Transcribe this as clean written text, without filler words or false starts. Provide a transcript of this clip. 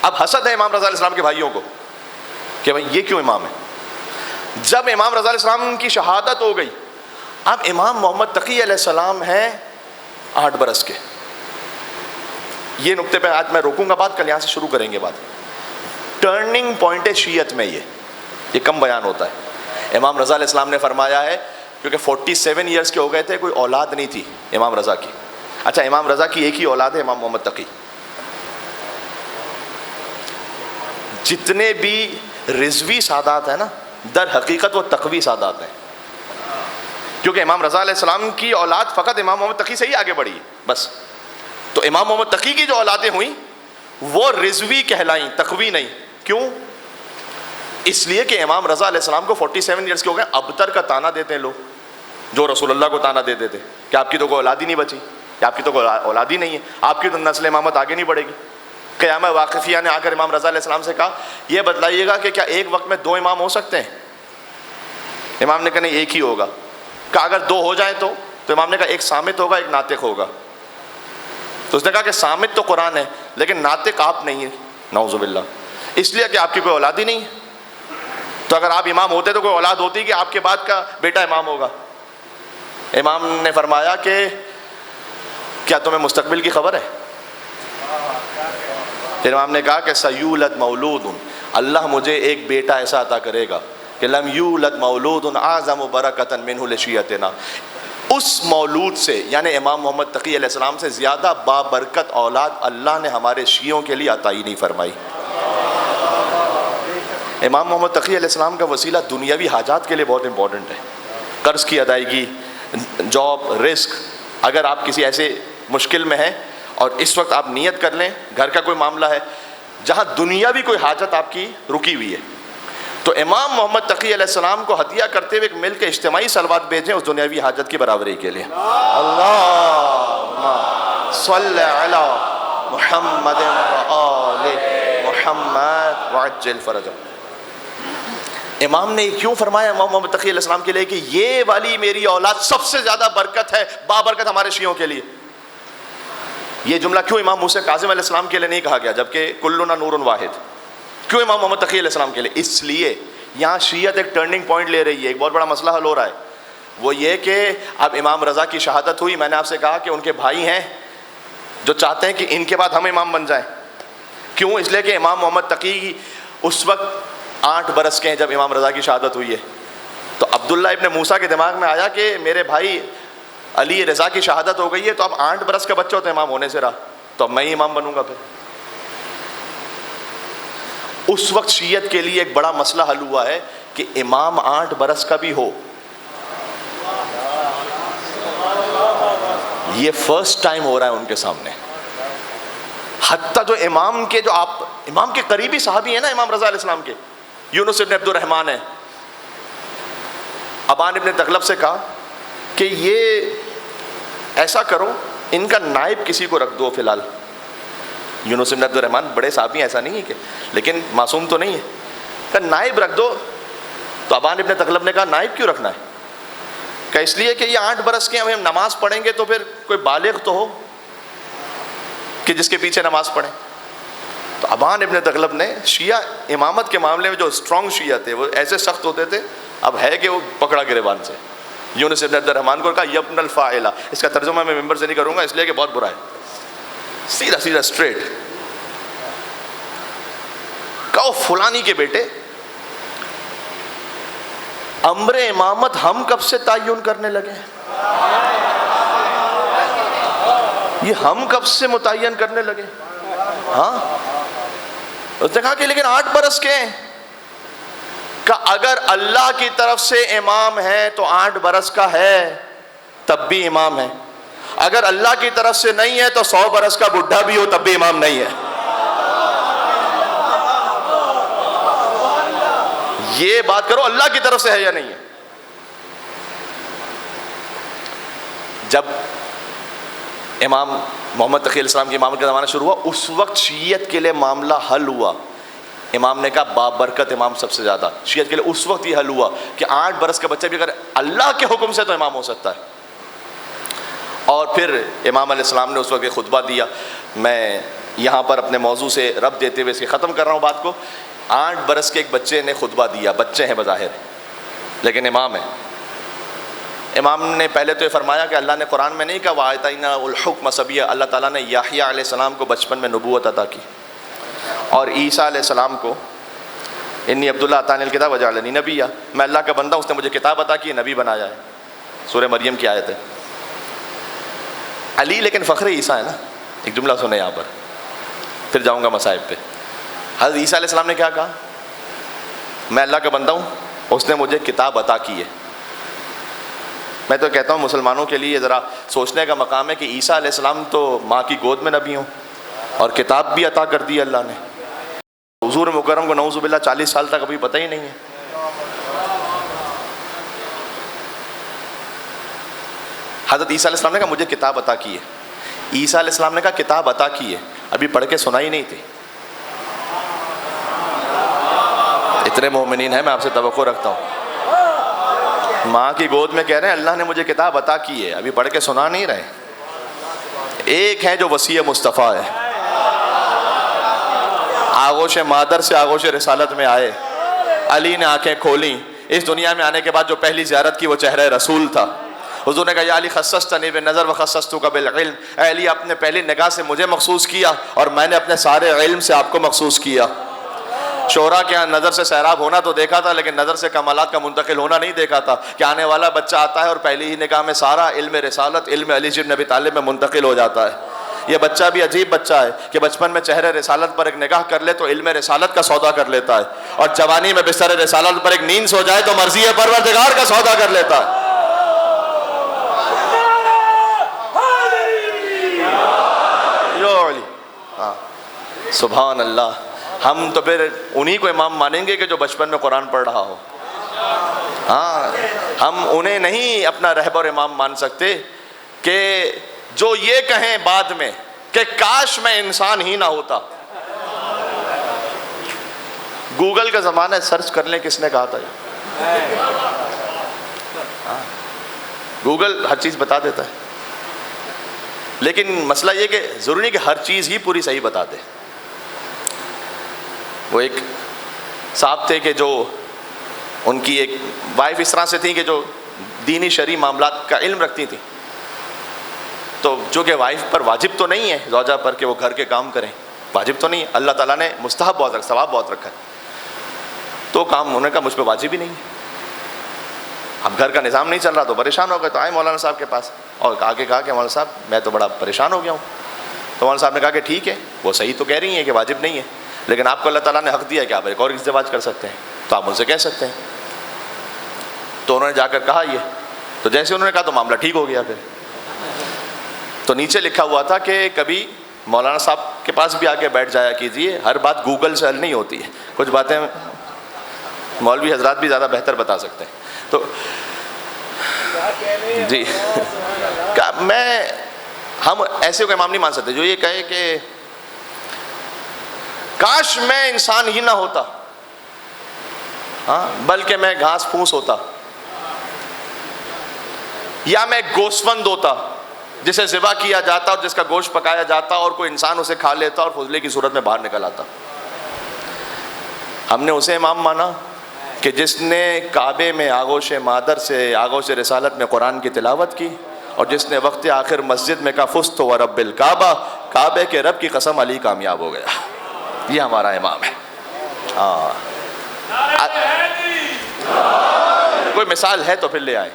اب حسد ہے امام رضا علیہ السلام کے بھائیوں کو کہ بھائی یہ کیوں امام ہے. جب امام رضا علیہ السلام کی شہادت ہو گئی, اب امام محمد تقی علیہ السلام ہیں 8 برس کے. یہ نقطے پہ آج میں روکوں گا بات, کل یہاں سے شروع کریں گے بات. ٹرننگ پوائنٹ ہے شیعت میں, یہ کم بیان ہوتا ہے. امام رضا علیہ السلام نے فرمایا ہے, کیونکہ 47 ایئرس کے ہو گئے تھے, کوئی اولاد نہیں تھی امام رضا کی. اچھا, امام رضا کی ایک ہی اولاد ہے, امام محمد تقی. جتنے بھی رضوی سادات ہیں نا, در حقیقت وہ تقوی سادات ہیں, کیونکہ امام رضا علیہ السلام کی اولاد فقط امام محمد تقی سے ہی آگے بڑھی بس. تو امام محمد تقی کی جو اولادیں ہوئیں وہ رضوی کہلائیں, تقوی نہیں. کیوں؟ اس لیے کہ امام رضا علیہ السلام کو 47 ایئرس کے ہو گئے, ابتر کا تانا دیتے ہیں لوگ, جو رسول اللہ کو تانا دیتے تھے کہ آپ کی تو کوئی اولاد ہی نہیں بچی, کہ آپ کی تو کوئی اولاد ہی نہیں ہے, آپ کی تو نسل امامت آگے نہیں بڑھے گی. قیامہ واقفیہ نے آ کر امام رضا علیہ السلام سے کہا, یہ بتلائیے گا کہ کیا ایک وقت میں 2 امام ہو سکتے ہیں؟ امام نے کہا نہیں, ایک ہی ہوگا. کہا اگر 2 ہو جائیں تو امام نے کہا ایک صامت ہوگا, ایک ناطق ہوگا. تو اس نے کہا کہ صامت تو قرآن ہے لیکن ناطق آپ نہیں ہیں, نعوذ باللہ, اس لیے کہ آپ کی کوئی اولاد ہی نہیں ہے. تو اگر آپ امام ہوتے تو کوئی اولاد ہوتی کہ آپ کے بعد کا بیٹا امام ہوگا. امام نے فرمایا کہ کیا تمہیں مستقبل کی خبر ہے؟ پھر امام نے کہا کہ سیولد مولود, اللہ مجھے ایک بیٹا ایسا عطا کرے گا کہ لم یولد مولود اعظم برکۃ منہ لشیعتنا, اس مولود سے یعنی امام محمد تقی علیہ السلام سے زیادہ بابرکت اولاد اللہ نے ہمارے شیعوں کے لیے عطا ہی نہیں فرمائی. امام محمد تقی علیہ السلام کا وسیلہ دنیاوی حاجات کے لیے بہت امپورٹنٹ ہے, قرض کی ادائیگی, جاب, رزق. اگر آپ کسی ایسے مشکل میں ہیں اور اس وقت آپ نیت کر لیں, گھر کا کوئی معاملہ ہے جہاں دنیاوی کوئی حاجت آپ کی رکی ہوئی ہے, تو امام محمد تقی علیہ السلام کو ہدیہ کرتے ہوئے مل کے اجتماعی صلوات بھیجیں اس دنیاوی حاجت کی برابری کے لیے. اللہم صلی علی محمد وآل محمد وعجل فرجہ. امام نے کیوں فرمایا امام محمد تقی علیہ السلام کے لیے کہ یہ والی میری اولاد سب سے زیادہ برکت ہے, بابرکت ہمارے شیعوں کے لیے. یہ جملہ کیوں امام موسیٰ کاظم علیہ السلام کے لیے نہیں کہا گیا جبکہ کلنا نور واحد؟ کیوں امام محمد تقی علیہ السلام کے لیے؟ اس لیے یہاں شیعت ایک ٹرننگ پوائنٹ لے رہی ہے, ایک بہت بڑا مسئلہ حل ہو رہا ہے. وہ یہ کہ اب امام رضا کی شہادت ہوئی, میں نے آپ سے کہا کہ ان کے بھائی ہیں جو چاہتے ہیں کہ ان کے بعد ہم امام بن جائیں. کیوں؟ اس لیے کہ امام محمد تقی اس وقت 8 برس کے ہیں جب امام رضا کی شہادت ہوئی ہے. تو عبداللہ ابن موسیٰ کے دماغ میں آیا کہ میرے بھائی علی رضا کی شہادت ہو گئی ہے, تو اب 8 برس کا بچہ ہوتا امام ہونے سے رہا, تو اب میں ہی امام بنوں گا. پھر اس وقت شیعت کے لیے ایک بڑا مسئلہ حل ہوا ہے کہ امام 8 برس کا بھی ہو. یہ فرسٹ ٹائم ہو رہا ہے ان کے سامنے. حتیٰ جو امام کے جو آپ امام کے قریبی صحابی ہیں نا امام رضا علیہ السلام کے, یونس ابن عبد الرحمن ہے, ابان ابن تغلب سے کہا کہ یہ ایسا کرو ان کا نائب کسی کو رکھ دو فی الحال. یونس ابن عبد الرحمن بڑے صحابی ہیں, ایسا نہیں ہے کہ, لیکن معصوم تو نہیں ہے, کہ نائب رکھ دو. تو ابان ابن تغلب نے کہا نائب کیوں رکھنا ہے؟ کہ اس لیے کہ یہ 8 برس کے ہم نماز پڑھیں گے تو پھر کوئی بالغ تو ہو کہ جس کے پیچھے نماز پڑھیں. تو ابان ابن تغلب نے شیعہ امامت کے معاملے میں جو اسٹرانگ شیعہ تھے وہ ایسے سخت ہوتے تھے, اب ہے کہ وہ پکڑا گریبان سے. یونس ابن عبد الرحمن کو کہا یبن الفاعلہ, اس کا ترجمہ میں ممبر سے نہیں کروں گا اس لیے کہ بہت برا ہے, سیدھا سیدھا اسٹریٹ کہو فلانی کے بیٹے, امر امامت ہم کب سے تعین کرنے لگے؟ یہ ہم کب سے متعین کرنے لگے؟ ہاں, اس نے کہا کہ لیکن 8 برس کے ہیں. کہ اگر اللہ کی طرف سے امام ہے تو 8 برس کا ہے تب بھی امام ہے, اگر اللہ کی طرف سے نہیں ہے تو 100 برس کا بڈھا بھی ہو تب بھی امام نہیں ہے. یہ بات کرو اللہ کی طرف سے ہے یا نہیں ہے. جب امام محمد تقی علیہ السلام کی امامت کا زمانہ شروع ہوا, اس وقت شیعت کے لیے معاملہ حل ہوا. امام نے کہا بابرکت امام سب سے زیادہ. شیعت کے لیے اس وقت یہ حل ہوا کہ 8 برس کا بچہ بھی اگر اللہ کے حکم سے تو امام ہو سکتا ہے. اور پھر امام علیہ السلام نے اس وقت ایک خطبہ دیا, میں یہاں پر اپنے موضوع سے ربط دیتے ہوئے اس کی ختم کر رہا ہوں بات کو. 8 برس کے ایک بچے نے خطبہ دیا, بچے ہیں بظاہر لیکن امام ہے. امام نے پہلے تو یہ فرمایا کہ اللہ نے قرآن میں نہیں کہا وَآتَيْنَا الْحُكْمَ صَبِيًّا, اللہ تعالیٰ نے یحییٰ علیہ السلام کو بچپن میں نبوت عطا کی, اور عیسیٰ علیہ السلام کو انی عبداللہ آتانی الکتاب وجعلنی نبیّا, میں اللہ کا بندہ ہوں, اس نے مجھے کتاب عطا کی, نبی بنایا ہے. سورہ مریم کی آیت ہے. علی لیکن فخر عیسیٰ ہے نا. ایک جملہ سنیں یہاں پر, پھر جاؤں گا مصائب پہ. حضرت عیسیٰ علیہ السلام نے کیا کہا؟ میں اللہ کا بندہ ہوں, اس نے مجھے کتاب عطا کی ہے. میں تو کہتا ہوں مسلمانوں کے لیے ذرا سوچنے کا مقام ہے کہ عیسیٰ علیہ السلام تو ماں کی گود میں نبی ہوں اور کتاب بھی عطا کر دی اللہ نے. حضور مکرم کو نعوذ باللہ 40 سال تک ابھی پتہ ہی نہیں ہے. حضرت عیسیٰ علیہ السلام نے کہا مجھے کتاب عطا کی ہے. عیسیٰ علیہ السلام نے کہا کتاب عطا کی ہے, ابھی پڑھ کے سنا ہی نہیں تھی. اتنے مومنین ہیں, میں آپ سے توقع رکھتا ہوں. ماں کی گود میں کہہ رہے ہیں اللہ نے مجھے کتاب عطا کی ہے, ابھی پڑھ کے سنا نہیں رہے. ایک ہے جو وسیع مصطفیٰ ہے, آغوش مادر سے آغوش رسالت میں آئے, علی نے آنکھیں کھولیں. اس دنیا میں آنے کے بعد جو پہلی زیارت کی وہ چہرہ رسول تھا. حضور نے کہا یا علی خصصتنی بالنظر وخصصتک بالعلم, اے علی آپ نے پہلی نگاہ سے مجھے مخصوص کیا اور میں نے اپنے سارے علم سے آپ کو مخصوص کیا. شعراء کے نظر سے سیراب ہونا تو دیکھا تھا, لیکن نظر سے کمالات کا منتقل ہونا نہیں دیکھا تھا. کہ آنے والا بچہ آتا ہے اور پہلی ہی نگاہ میں سارا علم رسالت, علم علی بن ابی طالب میں منتقل ہو جاتا ہے. یہ بچہ بھی عجیب بچہ ہے کہ بچپن میں چہرے رسالت پر ایک نگاہ کر لے تو علم رسالت کا سودا کر لیتا ہے, اور جوانی میں بستر رسالت پر ایک نیند سو جائے تو مرضی پروردگار کا سودا کر لیتا ہے. سبحان اللہ. ہم تو پھر انہی کو امام مانیں گے کہ جو بچپن میں قرآن پڑھ رہا ہو. ہاں, ہم انہیں نہیں اپنا رہبر امام مان سکتے کہ جو یہ کہیں بعد میں کہ کاش میں انسان ہی نہ ہوتا. گوگل کا زمانہ ہے, سرچ کر لیں کس نے کہا تھا. گوگل ہر چیز بتا دیتا ہے, لیکن مسئلہ یہ کہ ضروری نہیں کہ ہر چیز ہی پوری صحیح بتا دے. وہ ایک صاحب تھے کہ جو ان کی ایک وائف اس طرح سے تھی کہ جو دینی شرعی معاملات کا علم رکھتی تھی, تو جو کہ وائف پر واجب تو نہیں ہے زوجہ پر کہ وہ گھر کے کام کریں, واجب تو نہیں ہے, اللہ تعالیٰ نے مستحب بہت رکھا, ثواب بہت رکھا ہے, تو کام انہوں نے کہا مجھ پہ واجب ہی نہیں ہے. اب گھر کا نظام نہیں چل رہا تو پریشان ہو گئے, تو آئے مولانا صاحب کے پاس اور آگے کہا کہ مولانا صاحب میں تو بڑا پریشان ہو گیا ہوں. تو مولانا صاحب نے کہا کہ ٹھیک ہے, وہ صحیح تو کہہ رہی ہیں کہ واجب نہیں ہے, لیکن آپ کو اللہ تعالیٰ نے حق دیا کہ آپ ایک اور ازدواج کر سکتے ہیں, تو آپ ان سے کہہ سکتے ہیں. تو انہوں نے جا کر کہا یہ, تو جیسے انہوں نے کہا تو معاملہ ٹھیک ہو گیا. پھر تو نیچے لکھا ہوا تھا کہ کبھی مولانا صاحب کے پاس بھی آگے بیٹھ جایا کیجیے, ہر بات گوگل سے حل نہیں ہوتی ہے, کچھ باتیں مولوی حضرات بھی زیادہ بہتر بتا سکتے ہیں. تو جی ہم ایسے کو امام نہیں مان سکتے جو یہ کہے کہ کاش میں انسان ہی نہ ہوتا, ہاں بلکہ میں گھاس پھوس ہوتا, یا میں گوسفند ہوتا جسے ذبح کیا جاتا اور جس کا گوشت پکایا جاتا اور کوئی انسان اسے کھا لیتا اور فضلے کی صورت میں باہر نکل آتا. ہم نے اسے امام مانا کہ جس نے کعبے میں آغوش مادر سے آغوش رسالت میں قرآن کی تلاوت کی, اور جس نے وقت آخر مسجد میں کہا فزت ورب الکعبہ, کعبے کے رب کی قسم علی کامیاب ہو گیا. یہ ہمارا امام ہے. کوئی مثال ہے تو پھر لے آئے.